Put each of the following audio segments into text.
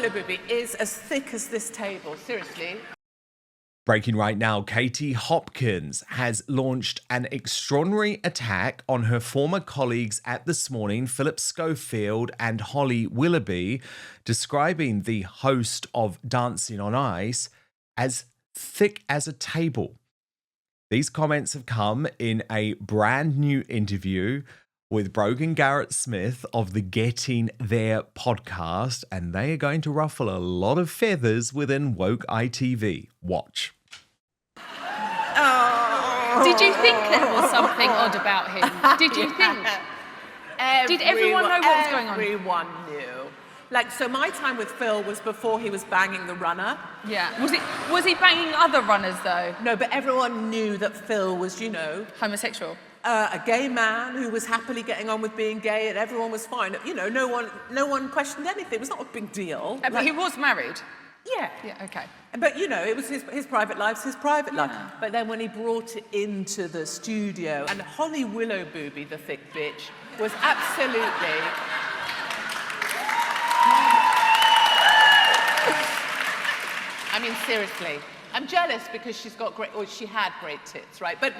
Willoughby is as thick as this table, seriously. Breaking right now, Katie Hopkins has launched an extraordinary attack on her former colleagues at This Morning, Phillip Schofield and Holly Willoughby, describing the host of Dancing on Ice as thick as a table. These comments have come in a brand new interview with Brogan-Garrit Smith of the Getting There podcast, and they are going to ruffle a lot of feathers within woke ITV. Watch. Did you think there was something odd about him? Did you think? Did everyone know what was going on? Everyone knew. Like, so my time with Phil was before he was banging the runner. Yeah. Was he banging other runners, though? No, but everyone knew that Phil was, homosexual. A gay man who was happily getting on with being gay, and everyone was fine. No one questioned anything. It was not a big deal. But he was married. Yeah. Yeah. Okay. But it was his private life's his private life. But then when he brought it into the studio, and Holly Willoughby, the thick bitch, was absolutely. I mean, seriously, I'm jealous because she had great tits, right? But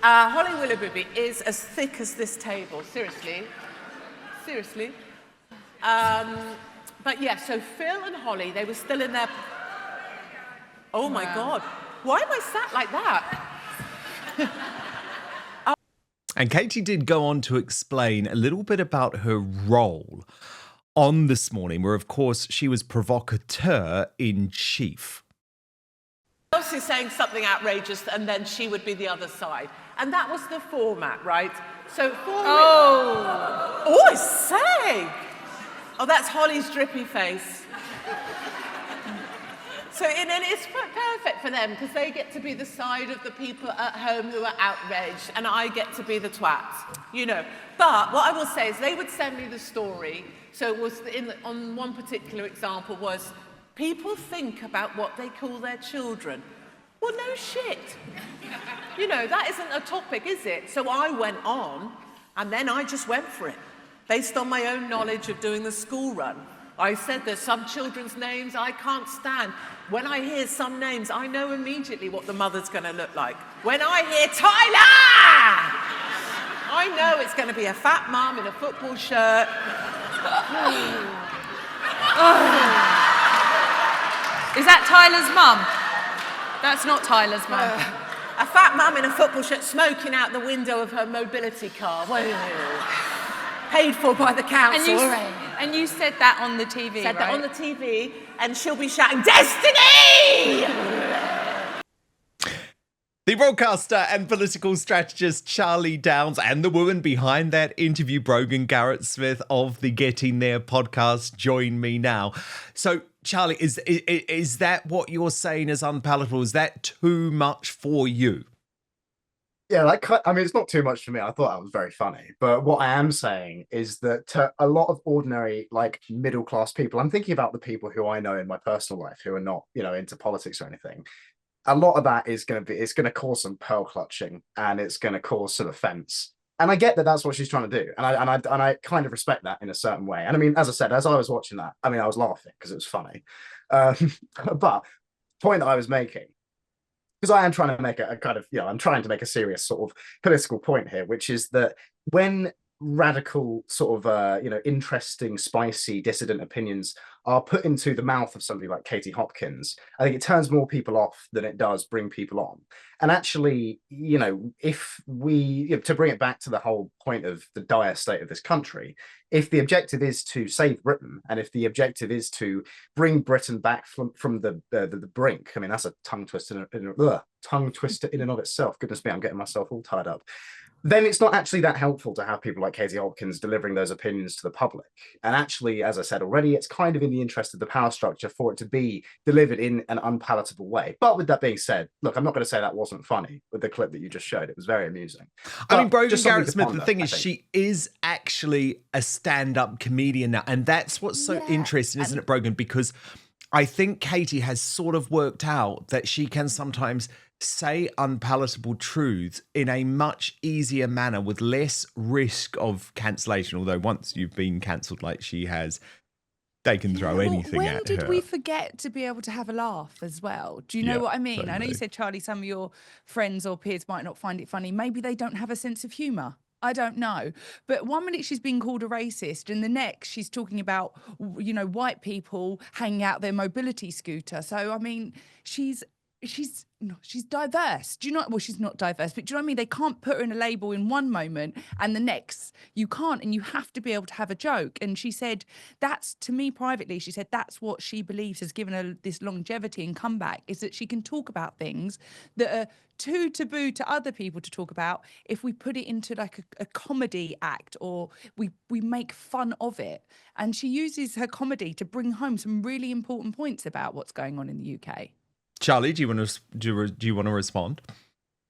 Holly Willoughby is as thick as this table, seriously. But yeah, so Phil and Holly, they were still in their... Oh my God, why am I sat like that? And Katie did go on to explain a little bit about her role on This Morning, where, of course, she was provocateur in chief. Obviously saying something outrageous, and then she would be the other side. And that was the format, right? So Oh, I say! Oh, that's Holly's drippy face. So it's perfect for them, because they get to be the side of the people at home who are outraged, and I get to be the twat, But what I will say is they would send me the story. So it was on one particular example was, people think about what they call their children. Well, no shit. That isn't a topic, is it? So I went on, and then I just went for it, based on my own knowledge of doing the school run. I said there's some children's names I can't stand. When I hear some names, I know immediately what the mother's going to look like. When I hear Tyler, I know it's going to be a fat mum in a football shirt. Is that Tyler's mum? That's not Tyler's mum. A fat mum in a football shirt smoking out the window of her mobility car. Paid for by the council. And you said that on the TV, Said right? that on the TV, and she'll be shouting, "Destiny!" The broadcaster and political strategist Charlie Downs, and the woman behind that interview, Brogan-Garrit Smith of the Getting There podcast, join me now. So, Charlie, is that what you're saying is unpalatable? Is that too much for you? Yeah, it's not too much for me. I thought that was very funny. But what I am saying is that a lot of ordinary, middle-class people, I'm thinking about the people who I know in my personal life who are not, into politics or anything. A lot of that it's going to cause some pearl clutching, and it's going to cause some offense. And I get that that's what she's trying to do. And I kind of respect that in a certain way. And I mean, as I said, as I was watching that, I was laughing because it was funny. But the point that I was making, because I am trying to make a kind of, I'm trying to make a serious sort of political point here, which is that when radical sort of, interesting, spicy, dissident opinions are put into the mouth of somebody like Katie Hopkins, I think it turns more people off than it does bring people on. And actually, if we, to bring it back to the whole point of the dire state of this country, if the objective is to save Britain, and if the objective is to bring Britain back from the brink, that's a tongue twister in and of itself. Goodness me, I'm getting myself all tied up. Then it's not actually that helpful to have people like Katie Hopkins delivering those opinions to the public. And actually, as I said already, it's kind of in the interest of the power structure for it to be delivered in an unpalatable way. But with that being said, look, I'm not going to say that wasn't funny with the clip that you just showed. It was very amusing. Brogan-Garrit Smith, the thing is, she is actually a stand-up comedian now. And that's what's so interesting, isn't it, Brogan? Because I think Katie has sort of worked out that she can sometimes say unpalatable truths in a much easier manner with less risk of cancellation. Although once you've been cancelled like she has, they can throw Well, anything when at did her. we forget to be able to have a laugh as well? Do you know Yeah, what I mean? I know totally. you said, Charlie, some of your friends or peers might not find it funny. Maybe they don't have a sense of humour. I don't know. But one minute she's being called a racist, and the next she's talking about, white people hanging out their mobility scooter. So, I mean, she's diverse. Do you know? Well, she's not diverse, but do you know what I mean? They can't put her in a label in one moment and the next you can't, and you have to be able to have a joke. And she said that's, to me privately, she said that's what she believes has given her this longevity and comeback, is that she can talk about things that are too taboo to other people to talk about if we put it into like a comedy act, or we make fun of it. And she uses her comedy to bring home some really important points about what's going on in the UK. Charlie, do you want to respond?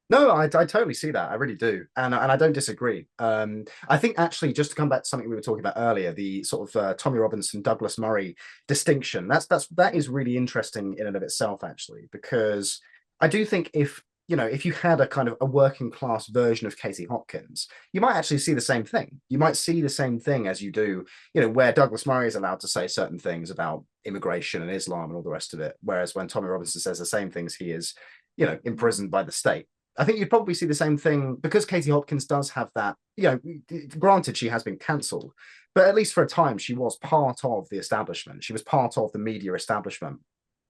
No, I totally see that. I really do, and I don't disagree. I think actually, just to come back to something we were talking about earlier, the sort of Tommy Robinson, Douglas Murray distinction. That is really interesting in and of itself, actually, because I do think if you had a kind of a working class version of Katie Hopkins, you might actually see the same thing. You might see the same thing as you do, where Douglas Murray is allowed to say certain things about immigration and Islam and all the rest of it. Whereas when Tommy Robinson says the same things, he is, imprisoned by the state. I think you'd probably see the same thing because Katie Hopkins does have that, granted she has been cancelled, but at least for a time, she was part of the establishment. She was part of the media establishment.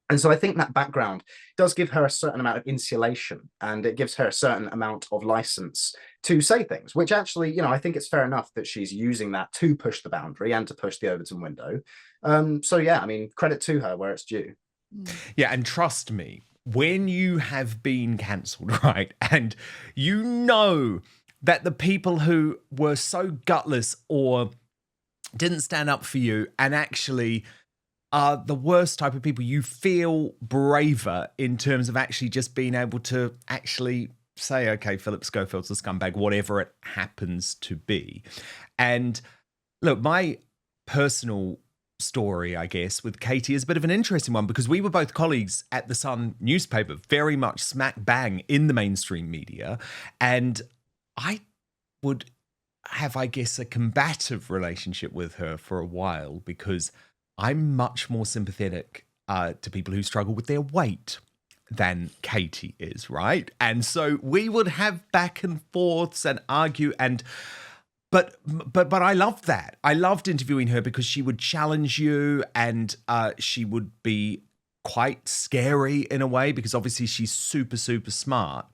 And so I think that background does give her a certain amount of insulation, and it gives her a certain amount of license to say things, which actually, I think it's fair enough that she's using that to push the boundary and to push the Overton window. So yeah, I mean, credit to her where it's due. Yeah, and trust me, when you have been cancelled, right, and you know that the people who were so gutless or didn't stand up for you and actually are the worst type of people, you feel braver in terms of actually just being able to actually say, okay, Phillip Schofield's a scumbag, whatever it happens to be. And look, my personal story, I guess, with Katie is a bit of an interesting one because we were both colleagues at the Sun newspaper, very much smack bang in the mainstream media. And I would have, I guess, a combative relationship with her for a while because I'm much more sympathetic to people who struggle with their weight than Katie is, right? And so we would have back and forths and argue, and but I loved that. I loved interviewing her because she would challenge you, and she would be quite scary in a way because obviously she's super, super smart.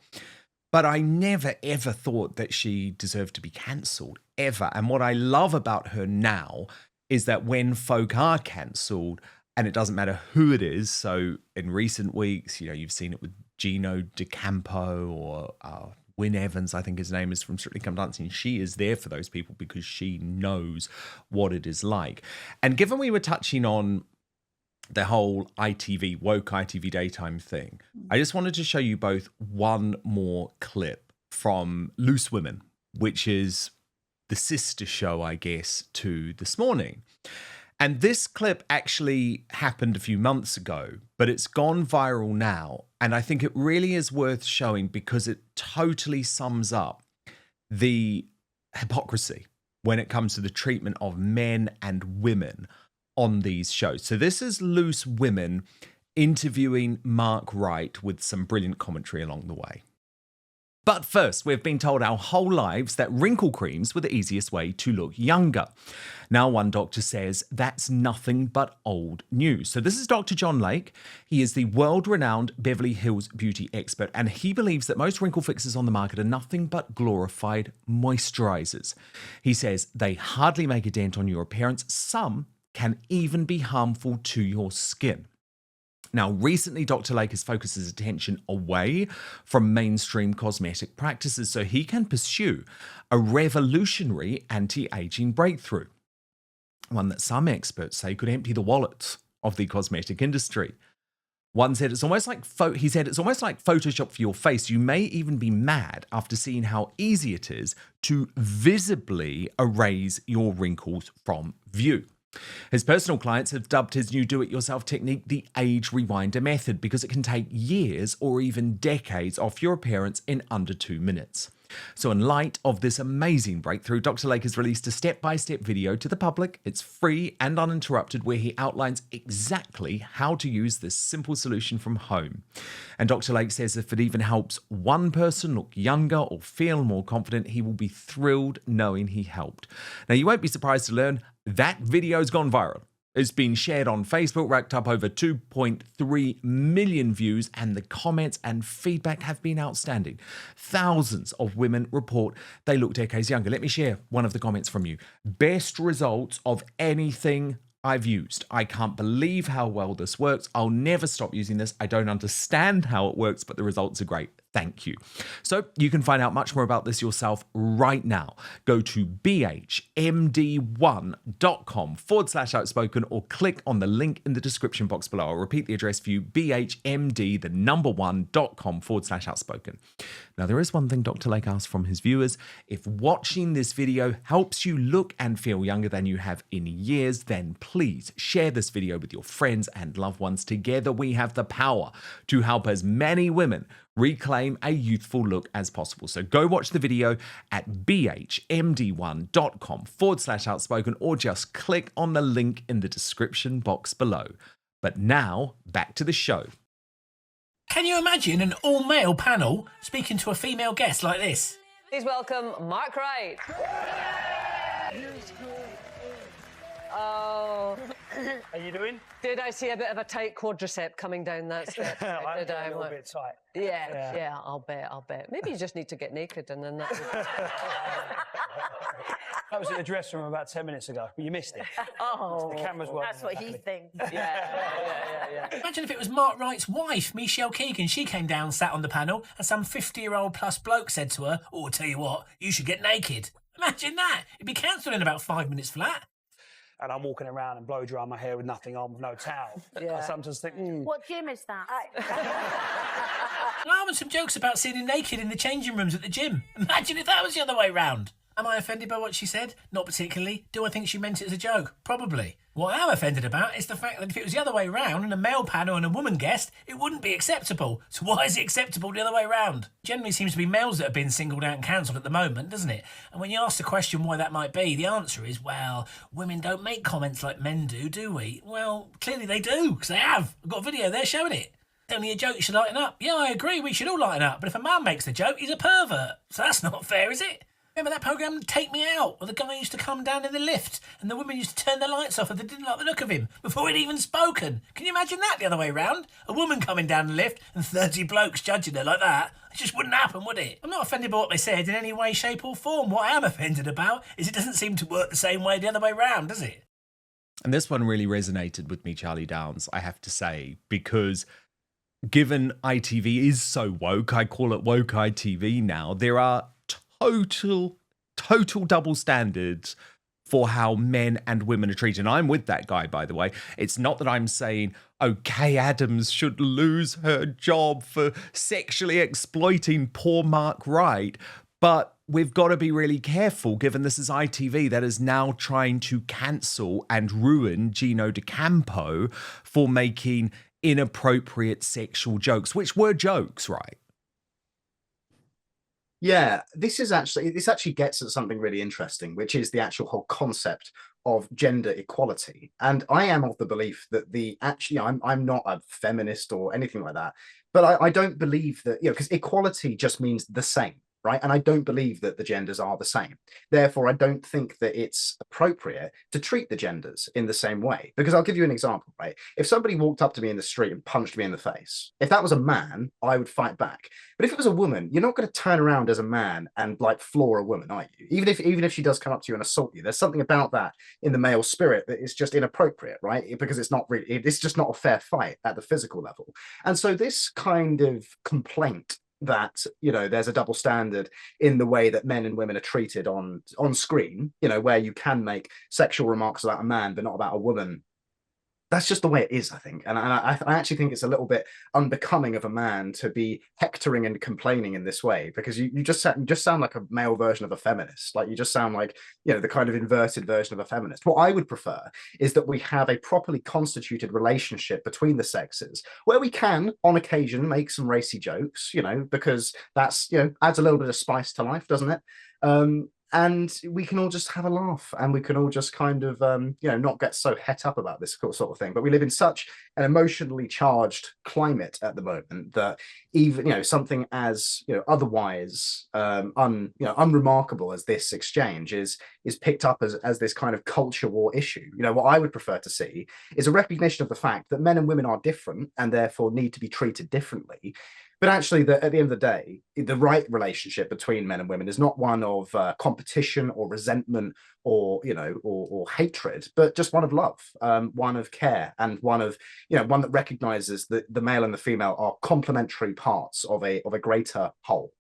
But I never, ever thought that she deserved to be cancelled, ever. And what I love about her now is that when folk are cancelled, and it doesn't matter who it is, so in recent weeks, you've seen it with Gino DeCampo or Wyn Evans, I think his name is, from Strictly Come Dancing. She is there for those people because she knows what it is like. And given we were touching on the whole woke ITV daytime thing, I just wanted to show you both one more clip from Loose Women, which is the sister show, I guess, to This Morning. And this clip actually happened a few months ago, but it's gone viral now. And I think it really is worth showing because it totally sums up the hypocrisy when it comes to the treatment of men and women on these shows. So this is Loose Women interviewing Mark Wright with some brilliant commentary along the way. But first, we've been told our whole lives that wrinkle creams were the easiest way to look younger. Now, one doctor says that's nothing but old news. So this is Dr. John Lake. He is the world-renowned Beverly Hills beauty expert, and he believes that most wrinkle fixes on the market are nothing but glorified moisturizers. He says they hardly make a dent on your appearance. Some can even be harmful to your skin. Now, recently, Dr. Lake has focused his attention away from mainstream cosmetic practices so he can pursue a revolutionary anti-aging breakthrough, one that some experts say could empty the wallets of the cosmetic industry. One said it's almost like Photoshop for your face. You may even be mad after seeing how easy it is to visibly erase your wrinkles from view. His personal clients have dubbed his new do-it-yourself technique the age rewinder method because it can take years or even decades off your appearance in under 2 minutes. So in light of this amazing breakthrough, Dr. Lake has released a step-by-step video to the public. It's free and uninterrupted, where he outlines exactly how to use this simple solution from home. And Dr. Lake says if it even helps one person look younger or feel more confident, he will be thrilled knowing he helped. Now, you won't be surprised to learn that video's gone viral. It's been shared on Facebook, racked up over 2.3 million views, and the comments and feedback have been outstanding. Thousands of women report they look decades younger. Let me share one of the comments from you. Best results of anything I've used. I can't believe how well this works. I'll never stop using this. I don't understand how it works, but the results are great. Thank you. So you can find out much more about this yourself right now. Go to bhmd1.com/outspoken or click on the link in the description box below. I'll repeat the address for you, bhmd1.com/outspoken. Now, there is one thing Dr. Lake asked from his viewers. If watching this video helps you look and feel younger than you have in years, then please share this video with your friends and loved ones. Together, we have the power to help as many women reclaim a youthful look as possible. So go watch the video at bhmd1.com/outspoken or just click on the link in the description box below. But now, back to the show. Can you imagine an all-male panel speaking to a female guest like this? Please welcome Mark Wright. Oh. How you doing? Did I see a bit of a tight quadricep coming down that step? I'm Did I? a little bit tight. Yeah, I'll bet. Maybe you just need to get naked and then that's That was in the dressing room about 10 minutes ago, but you missed it. Oh, The camera's working. That's what he thinks. yeah. Imagine if it was Mark Wright's wife, Michelle Keegan. She came down, sat on the panel, and some 50-year-old plus bloke said to her, "Oh, I'll tell you what, you should get naked." Imagine that. It'd be cancelled in about 5 minutes flat. And I'm walking around and blow drying my hair with nothing on, with no towel. Yeah. I sometimes think, What gym is that? And some jokes about seeing him naked in the changing rooms at the gym. Imagine if that was the other way round. Am I offended by what she said? Not particularly. Do I think she meant it as a joke? Probably. What I am offended about is the fact that if it was the other way round and a male panel and a woman guest, it wouldn't be acceptable. So why is it acceptable the other way round? Generally seems to be males that have been singled out and cancelled at the moment, doesn't it? And when you ask the question why that might be, the answer is, well, women don't make comments like men do we? Well, clearly they do, because they have. I've got a video there showing it. It's only a joke, you should lighten up. Yeah, I agree, we should all lighten up. But if a man makes the joke, he's a pervert. So that's not fair, is it? Remember that programme, Take Me Out, where the guy used to come down in the lift and the women used to turn the lights off if they didn't like the look of him before he'd even spoken? Can you imagine that the other way round? A woman coming down the lift and 30 blokes judging her like that? It just wouldn't happen, would it? I'm not offended by what they said in any way, shape or form. What I am offended about is it doesn't seem to work the same way the other way round, does it? And this one really resonated with me, Charlie Downs, I have to say, because given ITV is so woke, I call it woke ITV now, there are total double standards for how men and women are treated. And I'm with that guy, by the way. It's not that I'm saying, Kay Adams should lose her job for sexually exploiting poor Mark Wright, but we've got to be really careful, given this is ITV that is now trying to cancel and ruin Gino D'Acampo for making inappropriate sexual jokes, which were jokes, right? Yeah, this actually gets at something really interesting, which is the actual whole concept of gender equality. And I am of the belief that I'm not a feminist or anything like that, but I don't believe that, because equality just means the same. Right. And I don't believe that the genders are the same. Therefore, I don't think that it's appropriate to treat the genders in the same way, because I'll give you an example. Right. If somebody walked up to me in the street and punched me in the face, if that was a man, I would fight back. But if it was a woman, you're not going to turn around as a man and like floor a woman, are you? Even if she does come up to you and assault you, there's something about that in the male spirit that is just inappropriate, right? Because it's just not a fair fight at the physical level. And so this kind of complaint that there's a double standard in the way that men and women are treated on screen, where you can make sexual remarks about a man but not about a woman, that's just the way it is, I think. And I actually think it's a little bit unbecoming of a man to be hectoring and complaining in this way, because you just sound like a male version of a feminist. Like, you just sound like, the kind of inverted version of a feminist. What I would prefer is that we have a properly constituted relationship between the sexes, where we can, on occasion, make some racy jokes, because that's, adds a little bit of spice to life, doesn't it? And we can all just have a laugh, and we can all just kind of not get so het up about this sort of thing. But we live in such an emotionally charged climate at the moment that even something as otherwise unremarkable as this exchange is picked up as this kind of culture war issue. What I would prefer to see is a recognition of the fact that men and women are different and therefore need to be treated differently. But actually, at the end of the day, the right relationship between men and women is not one of competition or resentment or hatred, but just one of love, one of care, and one that recognizes that the male and the female are complementary parts of a greater whole.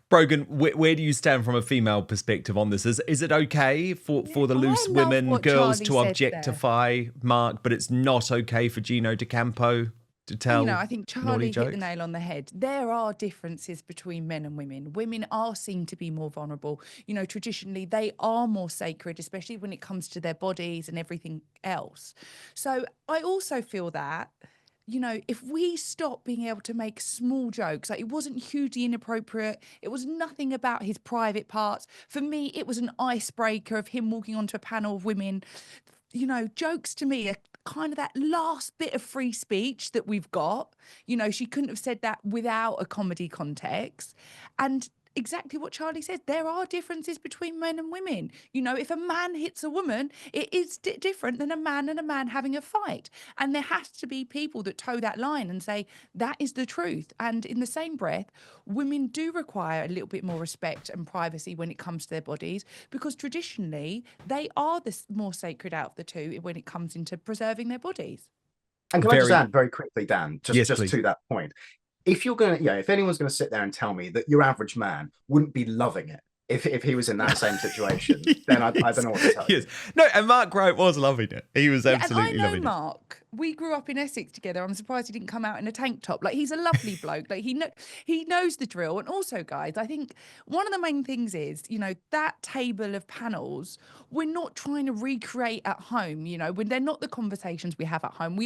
Brogan, where do you stand from a female perspective on this? Is it okay for the loose women, girls to objectify Mark, but it's not okay for Gino D'Acampo to tell? I think Charlie hit the nail on the head. There are differences between men and women. Women are seen to be more vulnerable. Traditionally, they are more sacred, especially when it comes to their bodies and everything else. So I also feel that, if we stop being able to make small jokes, like, it wasn't hugely inappropriate, it was nothing about his private parts. For me, it was an icebreaker of him walking onto a panel of women. Jokes to me are kind of that last bit of free speech that we've got. She couldn't have said that without a comedy context. And exactly what Charlie said, there are differences between men and women. If a man hits a woman, it is different than a man and a man having a fight. And there has to be people that toe that line and say, that is the truth. And in the same breath, women do require a little bit more respect and privacy when it comes to their bodies, because traditionally, they are the more sacred out of the two when it comes into preserving their bodies. And can I just add very quickly, Dan, Yes, just to that point, if you're going to, if anyone's going to sit there and tell me that your average man wouldn't be loving it if he was in that same situation, then I don't know what to tell you. Yes. No, and Mark Wright was loving it. He was absolutely loving it. Mark, we grew up in Essex together. I'm surprised he didn't come out in a tank top. Like, he's a lovely bloke. Like, he knows the drill. And also, guys, I think one of the main things is, that table of panels, we're not trying to recreate at home. When they're not the conversations we have at home.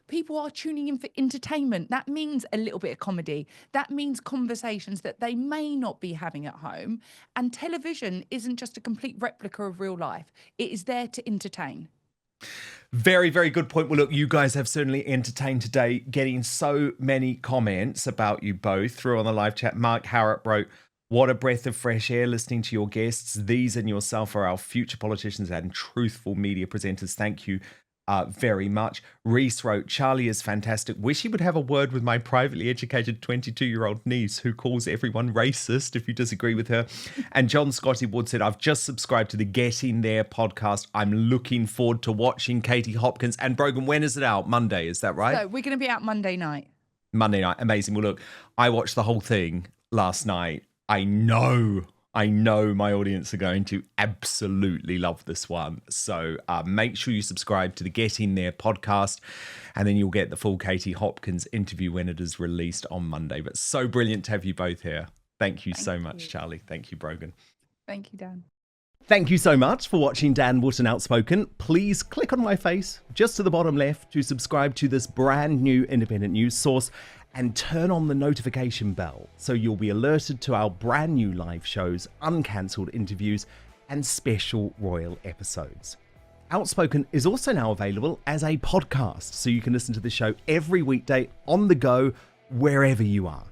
People are tuning in for entertainment. That means a little bit of comedy. That means conversations that they may not be having at home. And television isn't just a complete replica of real life. It is there to entertain. Very, very good point. Well, look, you guys have certainly entertained today, getting so many comments about you both through on the live chat. Mark Harrop wrote, "What a breath of fresh air listening to your guests. These and yourself are our future politicians and truthful media presenters. Thank you very much." Reese wrote, "Charlie is fantastic. Wish he would have a word with my privately educated 22-year-old niece who calls everyone racist if you disagree with her." And John Scotty Wood said, "I've just subscribed to the Get In There podcast. I'm looking forward to watching Katie Hopkins." And Brogan, when is it out? Monday, is that right? So we're going to be out Monday night. Monday night. Amazing. Well, look, I watched the whole thing last night. I know my audience are going to absolutely love this one. So make sure you subscribe to the Get In There podcast, and then you'll get the full Katie Hopkins interview when it is released on Monday. But so brilliant to have you both here. Thank you so much, Charlie. Thank you, Brogan. Thank you, Dan. Thank you so much for watching Dan Wootton Outspoken. Please click on my face just to the bottom left to subscribe to this brand new independent news source, and turn on the notification bell so you'll be alerted to our brand new live shows, uncancelled interviews, and special royal episodes. Outspoken is also now available as a podcast, so you can listen to the show every weekday on the go, wherever you are.